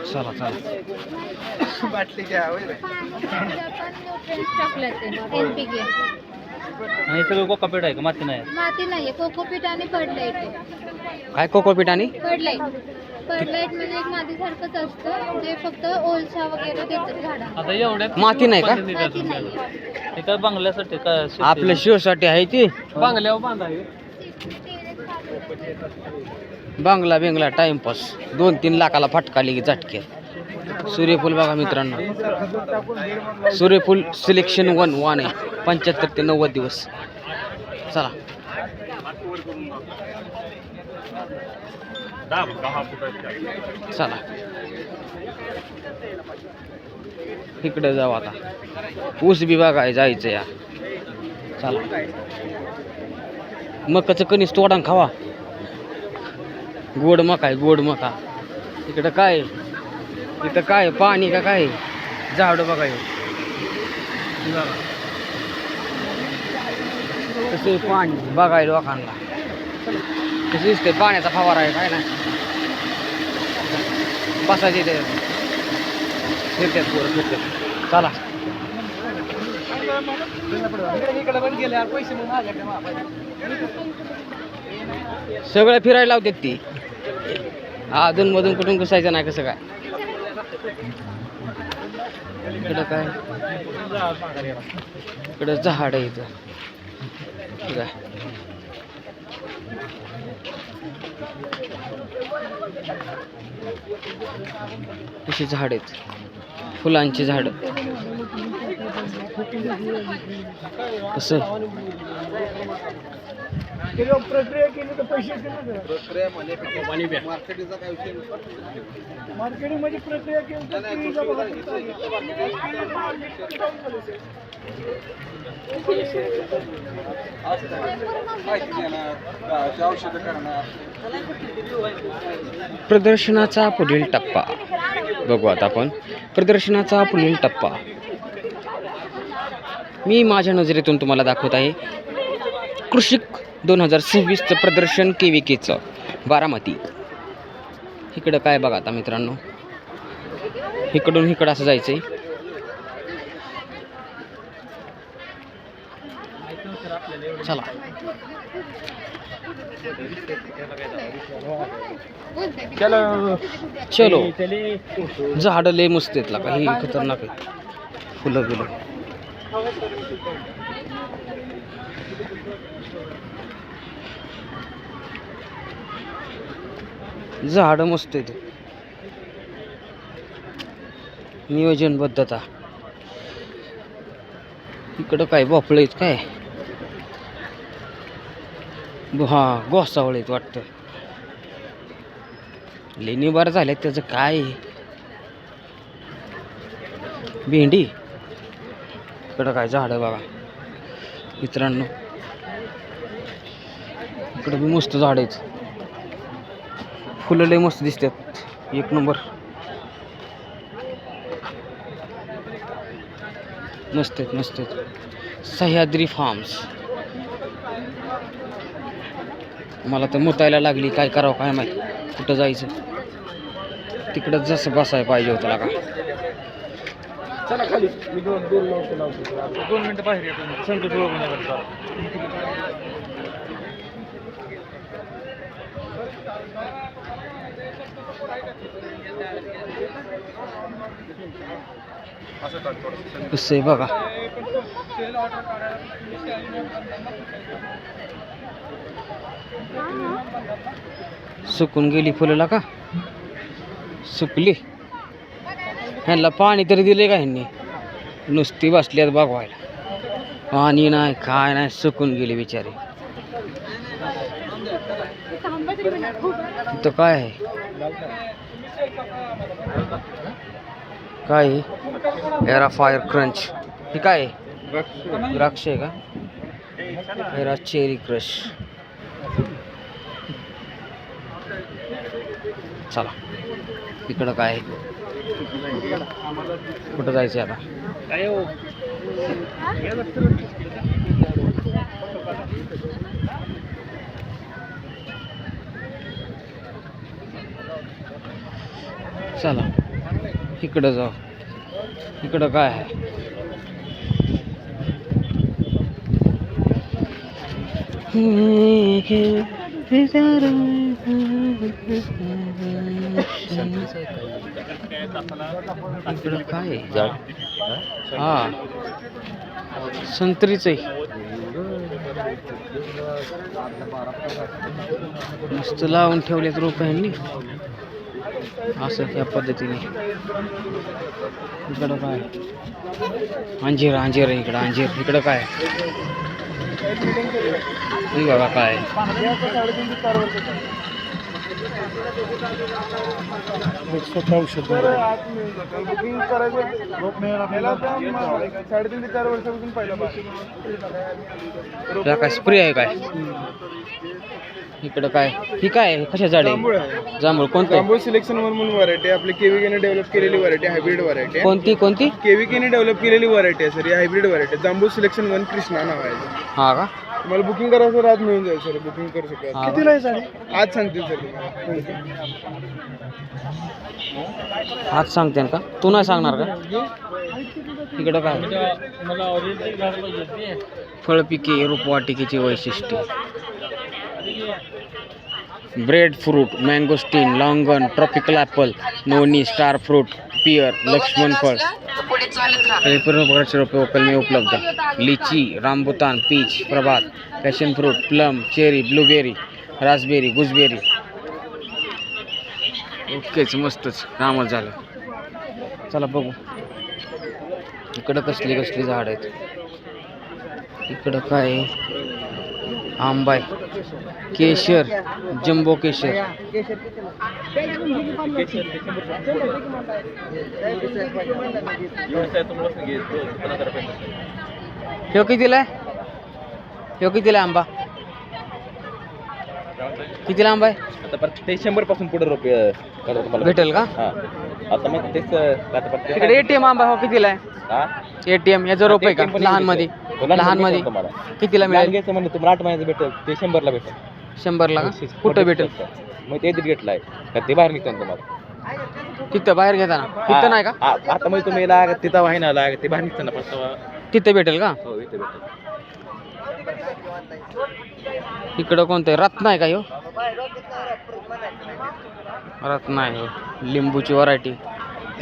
चला चला बाटली घ्या आणि सगळं कोकापीठ आहे का माती नाही माती नाहीये कोकोपीट आणि पडलाईट काय कोकोपीठ आणि पडलाईट म्हणजे एक मातीसारखंच असतं जे फक्त ओलछा वगैरे देतात झाडांना. आता एवढ्यात माती नाही का माती नाहीये. ते काय बांगल्यासाठी काय आपल्या शिवसाठी आहे ती बांगल्यावर बांधावी बांगला बिंगला टाइमपास 2-3 लाखाला फटकाली की झटके सूर्यफूल बघा मित्रांनो सूर्यफूल सिलेक्शन 1 आहे 75 ते 90 दिवस चला चला इकडे जाऊ आता ऊस बी बघाय जायचं या चला मकाचं कणीस तोडान खावा गोड मका आहे गोड मका इकडं काय इथं काय पाणी का काय झाड बघाय कसं पाणी बघाय लोकांना कसं दिसतंय पाण्याचा फवारा आहे काय ना बसायचे ते फिरतात पोरं फिरतात चला सगळं फिरायला लावतात ती अधून मधून कुठून घुसायचं नाही कसं काय इकडं काय इकडं झाड आहे इथं ठीक आहे कशी झाड आहेत फुलांची झाड कसं प्रक्रिया केली तर पैसे प्रक्रिया मार्केटिंगचा काय विषय मार्केटिंग मध्ये प्रक्रिया केली प्रदर्शनाचा पुढील टप्पा बघू आता आपण प्रदर्शनाचा पुढील टप्पा मी माझ्या नजरेतून तुम्हाला दाखवत आहे कृषिक 2026चं प्रदर्शन KVKचं बारामती इकडं काय बघा आता मित्रांनो इकडून इकडं असं जायचंय चला चलो झाडं लय मस्त आहेत ला काही खतरनाक आहे फुलं बिलं झाडं मस्त आहेत नियोजनबद्धता इकडं काय भोपळे आहेत काय हा गोसावळे आहेत वाटतं लेणी बार झाल्यात त्याचं काय भेंडी इकडं काय झाडं बघा मित्रांनो इकडं बी मस्त झाड आहेत फुलं लय मस्त दिसतात एक नंबर मस्त आहेत मस्त आहेत सह्याद्री फार्म्स मला तर मुतायला लागली काय करावं काय माहिती कुठं जायचं तिकडं जसं बसायला पाहिजे होतं लागा चला खाली मी दोन मिनिटं बाहेर येतो संतोष कसं आहे बघा सुकून गेली फुलं का सुकली ह्यांना पाणी तरी दिले का ह्यांनी नुसती बसल्यात बघवायला पाणी नाही काय नाही सुकून गेली बिचारी इथं काय आहे काय एरा फायर क्रंच हे काय आहे द्राक्ष आहे का एरा चेरी क्रश चला इकडं काय आहे कुठं जायचं आता? चला इकडं जाऊ. इकडं काय आहे? इकडं काय आहे? हा संत्रीच आहे. मस्त लावून ठेवलेत रुपयांनी असं त्या पद्धतीने. इकडं काय? अंजीर अंजीर आहे इकडं. अंजीर इकडं काय? बघा काय बुकिंग करायचं 3.5 ते 4 वर्षापासून पहिला काय स्प्रे आहे काय? इकडं काय? ही काय आहे? कशा झाड आहे? जांभूळ कोणतं? जांभूळ सिलेक्शन म्हणून व्हरायटी आपली केवीकेने डेव्हलप केलेली व्हरायटी, हायब्रिड व्हरायटी. कोणती कोणती? केवीकेने डेव्हलप केलेली व्हरायटी आहे सर, ही हायब्रिड व्हरायटी. जांभूळ सिलेक्शन 1 कृष्णा नाव आहे. हा का? तुम्हाला बुकिंग करायचं सर आज मिळून जाईल सर, बुकिंग करू शकता. कितीला आहे साडी? आज सांगतील सर तुम्हाला. आज सांगते का? तू नाही सांगणार का? इकडं काय? फळपिके रोपवाटिकेची वैशिष्ट्ये. Bread fruit, mangosteen, longan, tropical apple, noni, star fruit, pear, लक्ष्मण फळ, काही प्रकारचे रोपे ओकलमे उपलब्ध. लिची, रामबुतान, पीच, प्रभात, passion fruit, plum, cherry, blueberry, raspberry, gooseberry. ओकेच मस्तच कामच झालं. चला बघू इकडं कसली कसली झाड आहेत. इकडं काय आहे? आंबा आहे, केशर, जम्बो केशर. ह्यो कितीला आहे? ह्यो कितीला आंबा? कितीला आंबा आहे? आता परत ते 100 पासून पुढे रुपये तुम्हाला भेटेल का? हा आता मग तेच आता परत तिकडे एटीएम आंबा हो कितीला आहे? हा एटीएम याचा रुपये का? लहान मध्ये लहान मध्ये तुम्हाला कितीला मिळेल? घ्यायचं म्हणलं तुम्हाला 8 महिन्याचं भेटेल ते 100 ला भेटेल. 100 ला का? कुठं भेटेल? मग ते घेतलाय का ते बाहेर निघतं तुम्हाला तिथं बाहेर घेताना तिथं नाही का? आता मग तुम्ही लाग तिथं वाहिना लाग ते बाहेर निघतं ना पण तिथं भेटेल का? हो इथे भेटेल. इकडं कोणतं आहे? रत्न आहे का ह्यो? रत्न आहे हो. लिंबूची व्हरायटी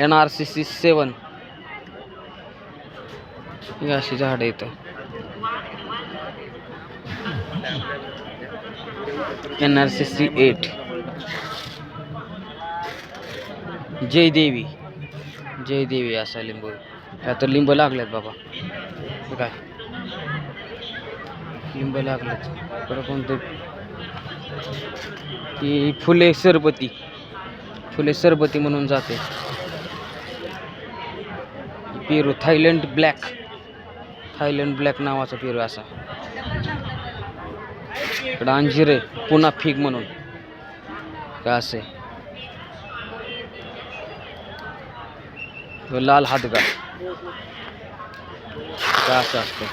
NRCC 7. ही अशी झाडं इथं. NRCC 8. जयदेवी जयदेवी असा लिंबू. आता लिंब लागलेत बाबा. हे काय लिंब लागलेत. इकडं कोणतं? ही फुले सरबती. फुले सरबती म्हणून जाते. पेरू थायलंड ब्लॅक. थायलंड ब्लॅक नावाचा पेरू असा. इकडं अंजीर आहे पुन्हा फिग म्हणून काय असे. लाल हातगा काय असं असतं.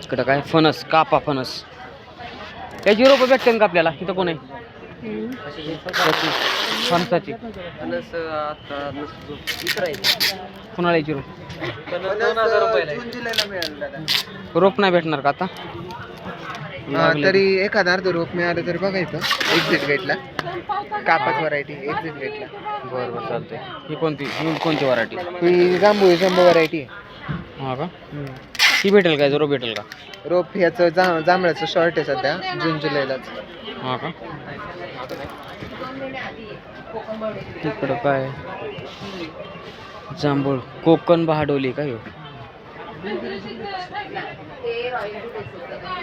इकडं काय? फणस, कापा फणस. त्याची रोपं भेटते का आपल्याला? तिथं कोण आहे? फणसाची कुणाला याची रोप? रोप नाही भेटणार का आता? तरी एखादा अर्ध रोप मिळालं तरी बघायचं. एक्झिट गेटला कापाच व्हरायटी एक्झिट गेटला. बरं बरं चालतंय. ही कोणती? ही कोणती व्हरायटी? ही जांभूळ जम्बो व्हरायटी आहे. हा का? ही भेटेल काय? रोप भेटेल का? रोप ह्याचं जांभळाचं शॉर्ट आहे सध्या जून जुलैलाच. हा का? तिकडं काय? जांभूळ कोकण बहाडोली काय हो?